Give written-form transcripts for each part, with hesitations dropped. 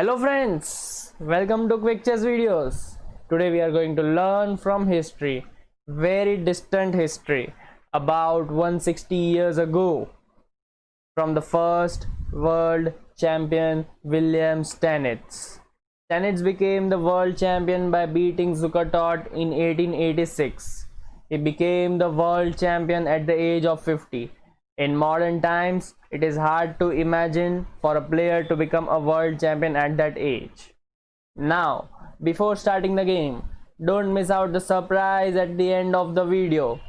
Hello friends, welcome to Quick Chess Videos. Today we are going to learn from history, very distant history, about 160 years ago, from the first world champion William STENITZ. STENITZ became the world champion by beating Zukertort in 1886. He became the world champion at the age of 50. In modern times, it is hard to imagine for a player to become a world champion at that age. Now, before starting the game, don't miss out the surprise at the end of the video.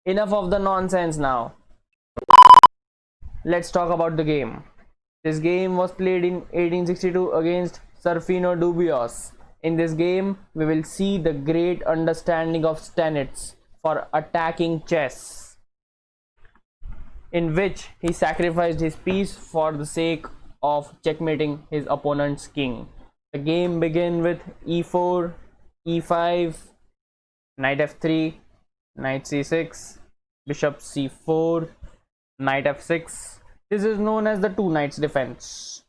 Enough of the nonsense now. Let's talk about the game. This game was played in 1862 against Serafino Dubios. In this game, we will see the great understanding of Stenitz for attacking chess, in which he sacrificed his piece for the sake of checkmating his opponent's king. The game begins with e4, e5, knight f3, knight c6, bishop c4, knight f6. This is known as the two knights defense.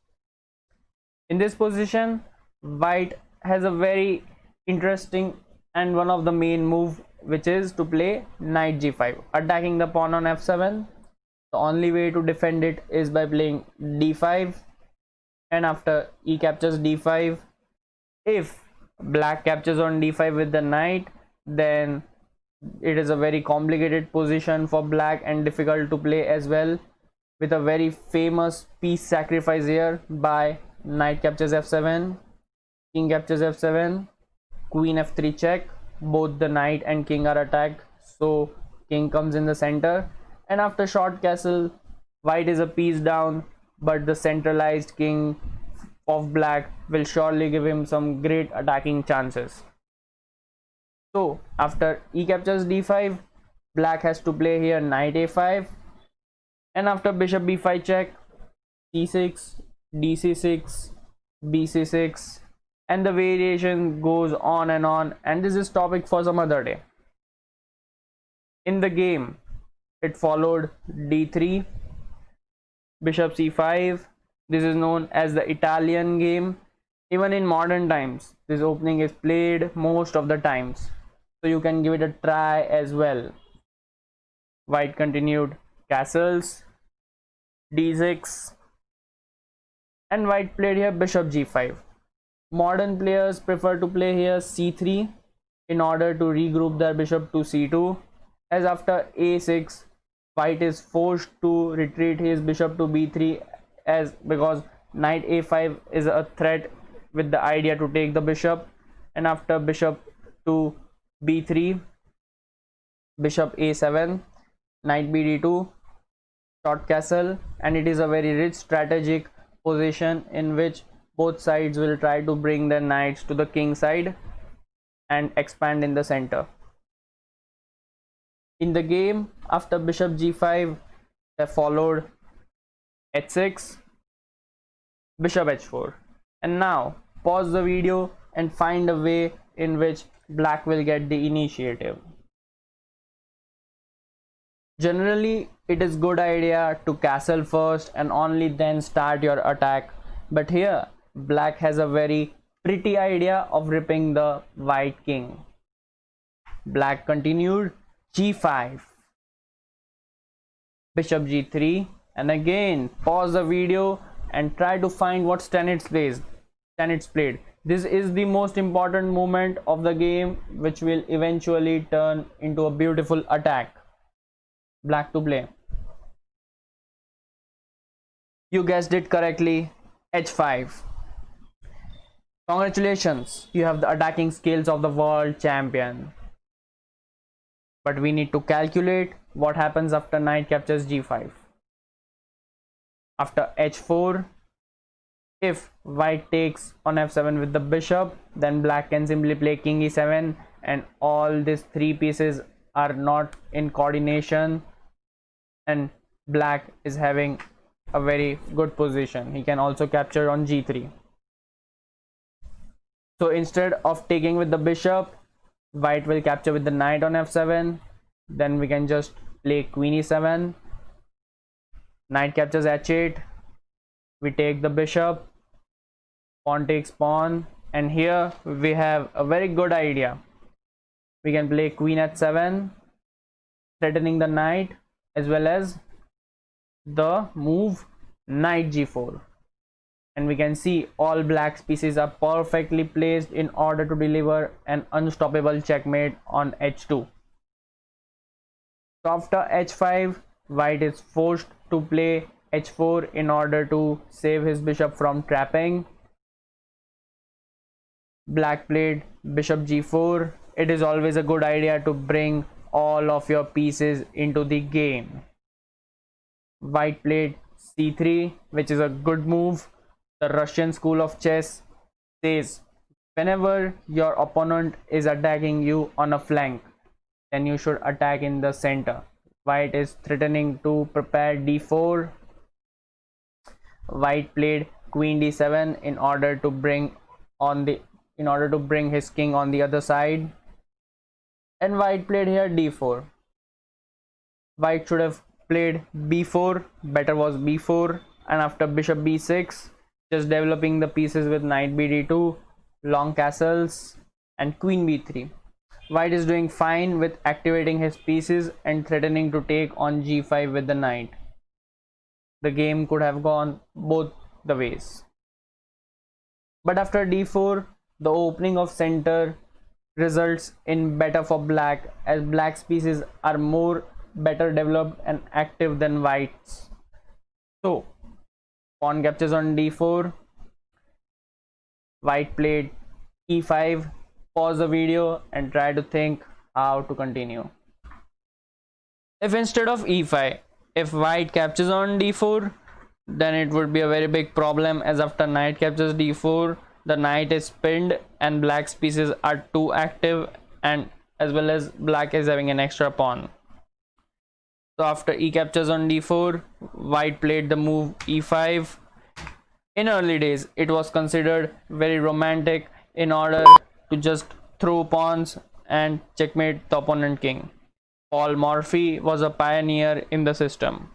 In this position, white has a very interesting and one of the main move, which is to play knight g5, attacking the pawn on f7. The only way to defend it is by playing d5, and after e captures d5, if black captures on d5 with the knight, then it is a very complicated position for black and difficult to play as well, with a very famous piece sacrifice here by knight captures f7, king captures f7, queen f3 check. Both the knight and king are attacked, so king comes in the center, and after short castle, white is a piece down, but the centralized king of black will surely give him some great attacking chances. So after e captures d5, black has to play here knight a5, and after bishop b5 check, c6, dc6, bc6, and the variation goes on, and this is topic for some other day. In the game, it followed d3, bishop c5. This is known as the Italian game. Even in modern times, this opening is played most of the times, so you can give it a try as well. White continued castles, d6, and white played here bishop g5. Modern players prefer to play here c3 in order to regroup their bishop to c2, as after a6, white is forced to retreat his bishop to b3, as because knight a5 is a threat with the idea to take the bishop, and after bishop to b3, bishop a7, knight bd2, short castle, and it is a very rich strategic position in which both sides will try to bring their knights to the king side and expand in the center. In the game, after bishop g5, they followed h6, bishop h4. And now pause the video and find a way in which black will get the initiative. Generally, it is good idea to castle first and only then start your attack, but here black has a very pretty idea of ripping the white king. Black continued g5, bishop g3, and again pause the video and try to find what Stenitz played. This is the most important moment of the game, which will eventually turn into a beautiful attack. Black to play. You guessed it correctly, h5. Congratulations, you have the attacking skills of the world champion. But we need to calculate what happens after knight captures g5. After h4, if white takes on f7 with the bishop, then black can simply play king e7, and all these three pieces are not in coordination, and black is having a very good position. He can also capture on g3. So instead of taking with the bishop, white will capture with the knight on f7. Then we can just play queen e7, knight captures h8, we take the bishop, pawn takes pawn, and here we have a very good idea. We can play queen at 7, threatening the knight, as well as the move knight g4, and we can see all black's pieces are perfectly placed in order to deliver an unstoppable checkmate on h2. So after h5, white is forced to play h4 in order to save his bishop from trapping. Black played bishop g4. It is always a good idea to bring all of your pieces into the game. White played c3, which is a good move. The Russian school of chess says whenever your opponent is attacking you on a flank, then you should attack in the center. White is threatening to prepare d4. White played queen d7 in order to bring his king on the other side, and white played here d4. White should have played b4. Better was b4, and after bishop b6, just developing the pieces with knight bd2, long castles, and queen b3. White is doing fine with activating his pieces and threatening to take on g5 with the knight. The game could have gone both the ways. But after d4, the opening of center results in better for black, as black's pieces are better developed and active than white's. So pawn captures on d4. White played e5. Pause the video and try to think how to continue. If instead of e5, if white captures on d4, then it would be a very big problem, as after knight captures d4, the knight is pinned and black's pieces are too active, and as well as black is having an extra pawn. So after e captures on d4, white played the move e5. In early days, it was considered very romantic in order to just throw pawns and checkmate the opponent king. Paul Morphy was a pioneer in the system.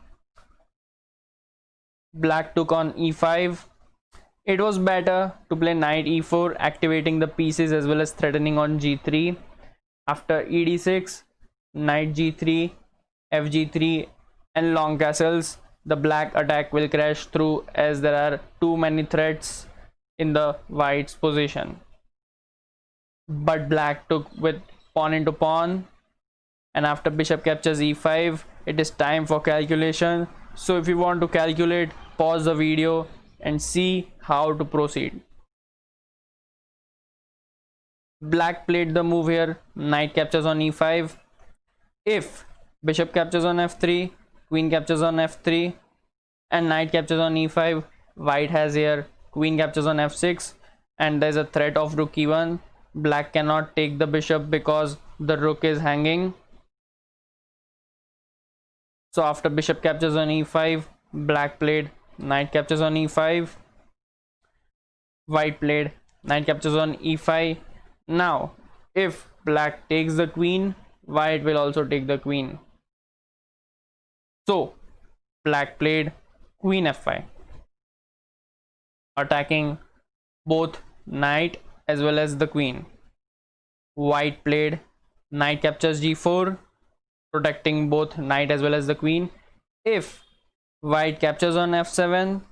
Black took on e5. It was better to play knight e4, activating the pieces as well as threatening on g3. After ed6, knight g3, fg3, and long castles, the black attack will crash through, as there are too many threats in the white's position. But black took with pawn into pawn, and after bishop captures e5, it is time for calculation. So if you want to calculate, pause the video and see how to proceed. Black played the move here, knight captures on e5. If bishop captures on f3, queen captures on f3, and knight captures on e5, white has here queen captures on f6, and there's a threat of rook e1. Black cannot take the bishop because the rook is hanging. So after bishop captures on e5, black played knight captures on e5. White played knight captures on e5. Now if black takes the queen, white will also take the queen. So black played queen f5, attacking both knight as well as the queen. White played knight captures g4, protecting both knight as well as the queen. If white captures on f7,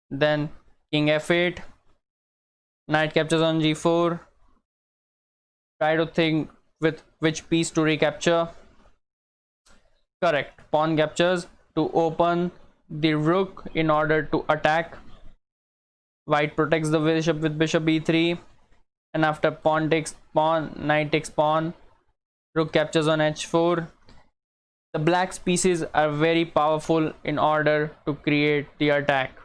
then king f8, knight captures on g4. Try to think with which piece to recapture. Correct, pawn captures to open the rook in order to attack. White protects the bishop with bishop e3, and after pawn takes pawn, knight takes pawn, rook captures on h4. The black's pieces are very powerful in order to create the attack.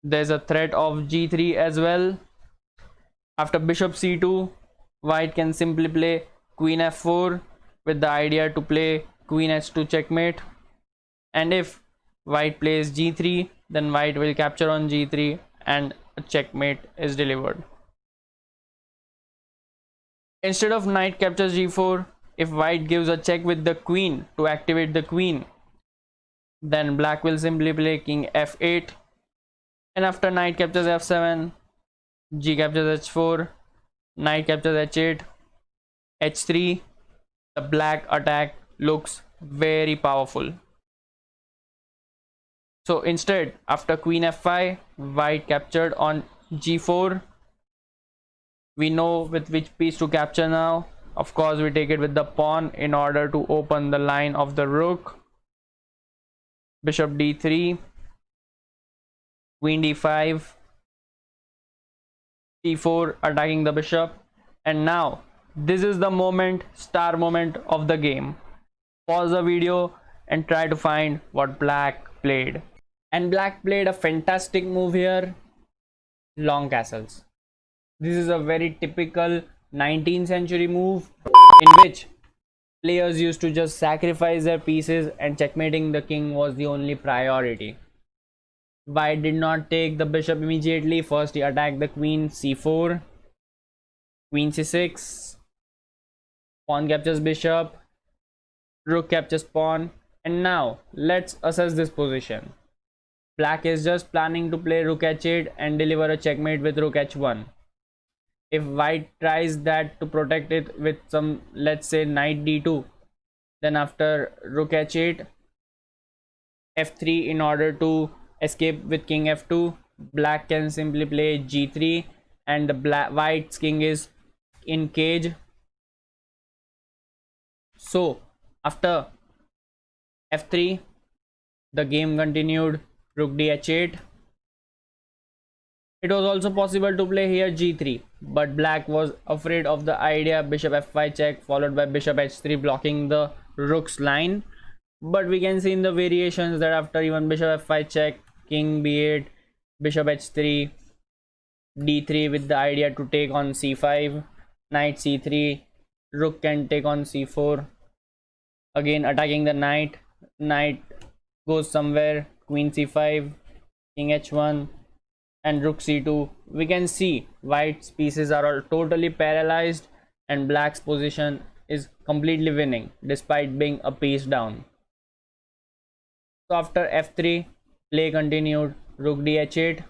There's a threat of g3 as well. After bishop c2, white can simply play queen f4 with the idea to play queen h2 checkmate. And if white plays g3, then white will capture on g3 and a checkmate is delivered. Instead of knight captures g4, if white gives a check with the queen to activate the queen, then black will simply play king f8, and after knight captures f7, G captures h4, knight captures h8, h3. The black attack looks very powerful. So instead, after queen f5, white captured on g4. We know with which piece to capture now. Of course, we take it with the pawn in order to open the line of the rook. Bishop d3, queen d5, c4, attacking the bishop. And now this is the moment, star moment of the game. Pause the video and try to find what black played. And black played a fantastic move here, long castles. This is a very typical 19th century move in which players used to just sacrifice their pieces and checkmating the king was the only priority. White did not take the bishop immediately. First he attacked the queen, c4, queen c6, pawn captures bishop, rook captures pawn. And now let's assess this position. Black is just planning to play rook h8 and deliver a checkmate with rook h1. If white tries that to protect it with some, let's say, knight d2, then after rook h8, f3 in order to escape with king f2, black can simply play g3 and the white's king is in cage. So after f3, the game continued, rook dh8. It was also possible to play here g3, but black was afraid of the idea bishop f5 check followed by bishop h3 blocking the rook's line. But we can see in the variations that after even bishop f5 check, king b8, bishop h3, d3 with the idea to take on c5, knight c3, rook can take on c4, again attacking the knight, knight goes somewhere, queen c5, king h1 and rook c2. We can see white's pieces are all totally paralyzed and black's position is completely winning despite being a piece down. So after f3, play continued, rook dh8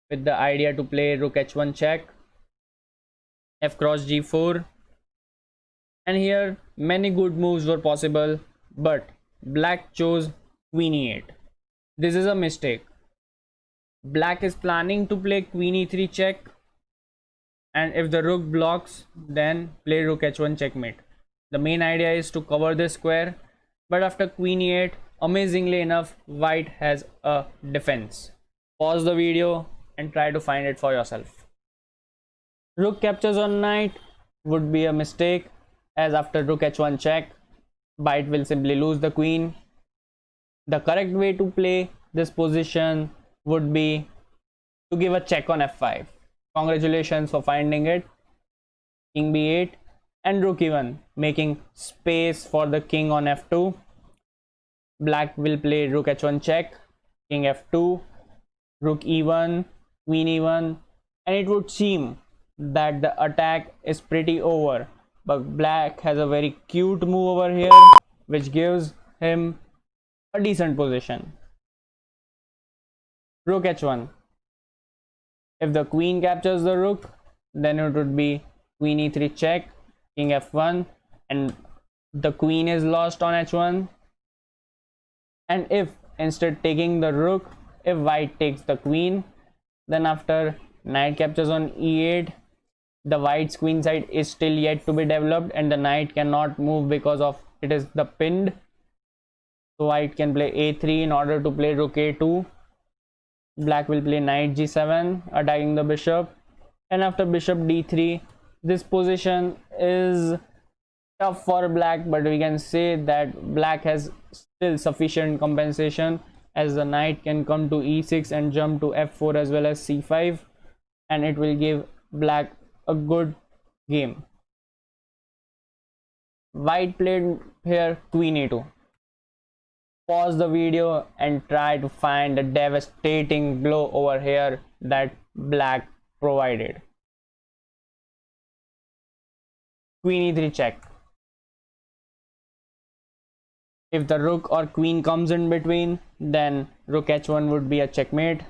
with the idea to play rook h1 check, f cross g4, and here many good moves were possible, but black chose queen e8. This is a mistake. Black is planning to play queen e3 check, and if the rook blocks, then play rook h1 checkmate. The main idea is to cover this square, but after queen e8, amazingly enough, white has a defense. Pause the video and try to find it for yourself. Rook captures on knight would be a mistake, as after rook h1 check, white will simply lose the queen. The correct way to play this position would be to give a check on f5. Congratulations for finding it. King b8 and rook e1, making space for the king on f2. Black will play rook h1 check, king f2, rook e1, queen e1, and it would seem that the attack is pretty over. But black has a very cute move over here, which gives him a decent position. Rook h1. If the queen captures the rook, then it would be queen e3 check, king f1, and the queen is lost on h1. And if instead taking the rook, if white takes the queen, then after knight captures on e8, the white's queen side is still yet to be developed and the knight cannot move because of it is the pinned. So white can play a3 in order to play rook a2. Black will play knight g7, attacking the bishop, and after bishop d3, this position is tough for black, but we can say that black has still sufficient compensation, as the knight can come to e6 and jump to f4 as well as c5, and it will give black a good game. White played here queen a2. Pause the video and try to find the devastating blow over here that black provided. Queen e3 check. If the rook or queen comes in between, then rook h1 would be a checkmate.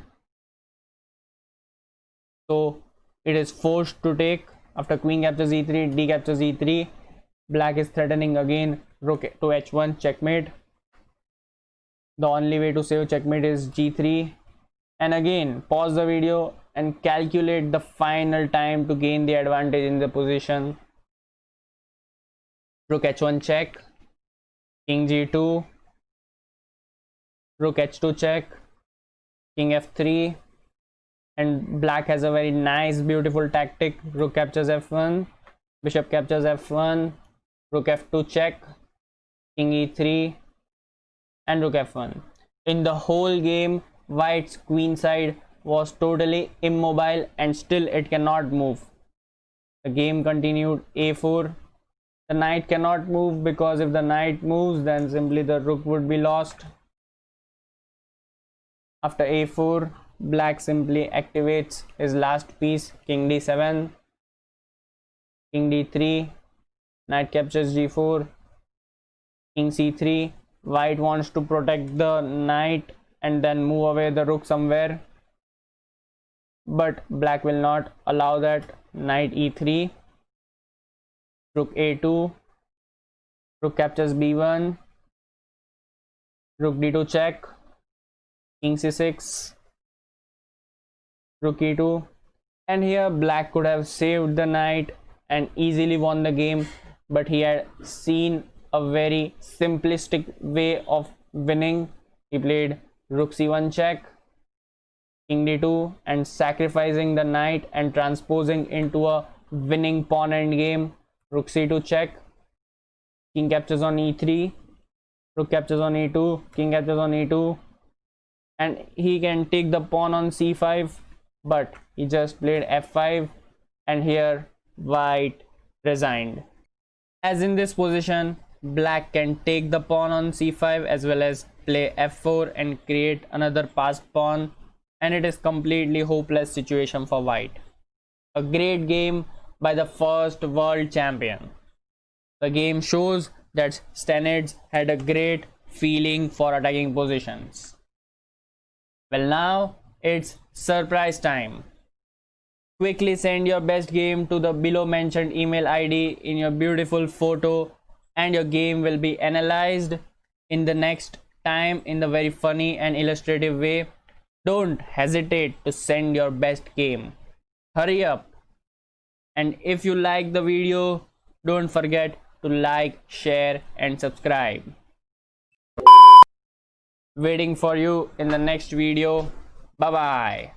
so it is forced to take. After queen captures e3, d captures e3, black is threatening again rook to h1, checkmate. The only way to save checkmate is g3, and again pause the video and calculate the final time to gain the advantage in the position. Rook h1 check, king g2, rook h2 check, king f3, and black has a very nice beautiful tactic. Rook captures f1, bishop captures f1, rook f2 check, king e3, and rook f1. In the whole game, white's queen side was totally immobile and still it cannot move. The game continued. a4. The knight cannot move because if the knight moves, then simply the rook would be lost. After a4, black simply activates his last piece, king d7, king d3, knight captures g4, king c3. White wants to protect the knight and then move away the rook somewhere, but black will not allow that. Knight e3, rook a2, rook captures b1, rook d2 check, king c6, rook e2, and here black could have saved the knight and easily won the game, but he had seen a very simplistic way of winning. He played rook c1 check, king d2, and sacrificing the knight and transposing into a winning pawn endgame. Rook c2 check, king captures on e3, rook captures on e2, king captures on e2, and he can take the pawn on c5, but he just played f5, and here white resigned. As in this position, black can take the pawn on c5 as well as play f4 and create another passed pawn, and it is completely hopeless situation for white. A great game by the first world champion. The game shows that STENITZ had a great feeling for attacking positions. Well, now it's surprise time. Quickly send your best game to the below mentioned email ID in your beautiful photo, and your game will be analyzed in the next time in the very funny and illustrative way. Don't hesitate to send your best game. Hurry up. And if you like the video, don't forget to like, share and subscribe. Waiting for you in the next video. Bye bye.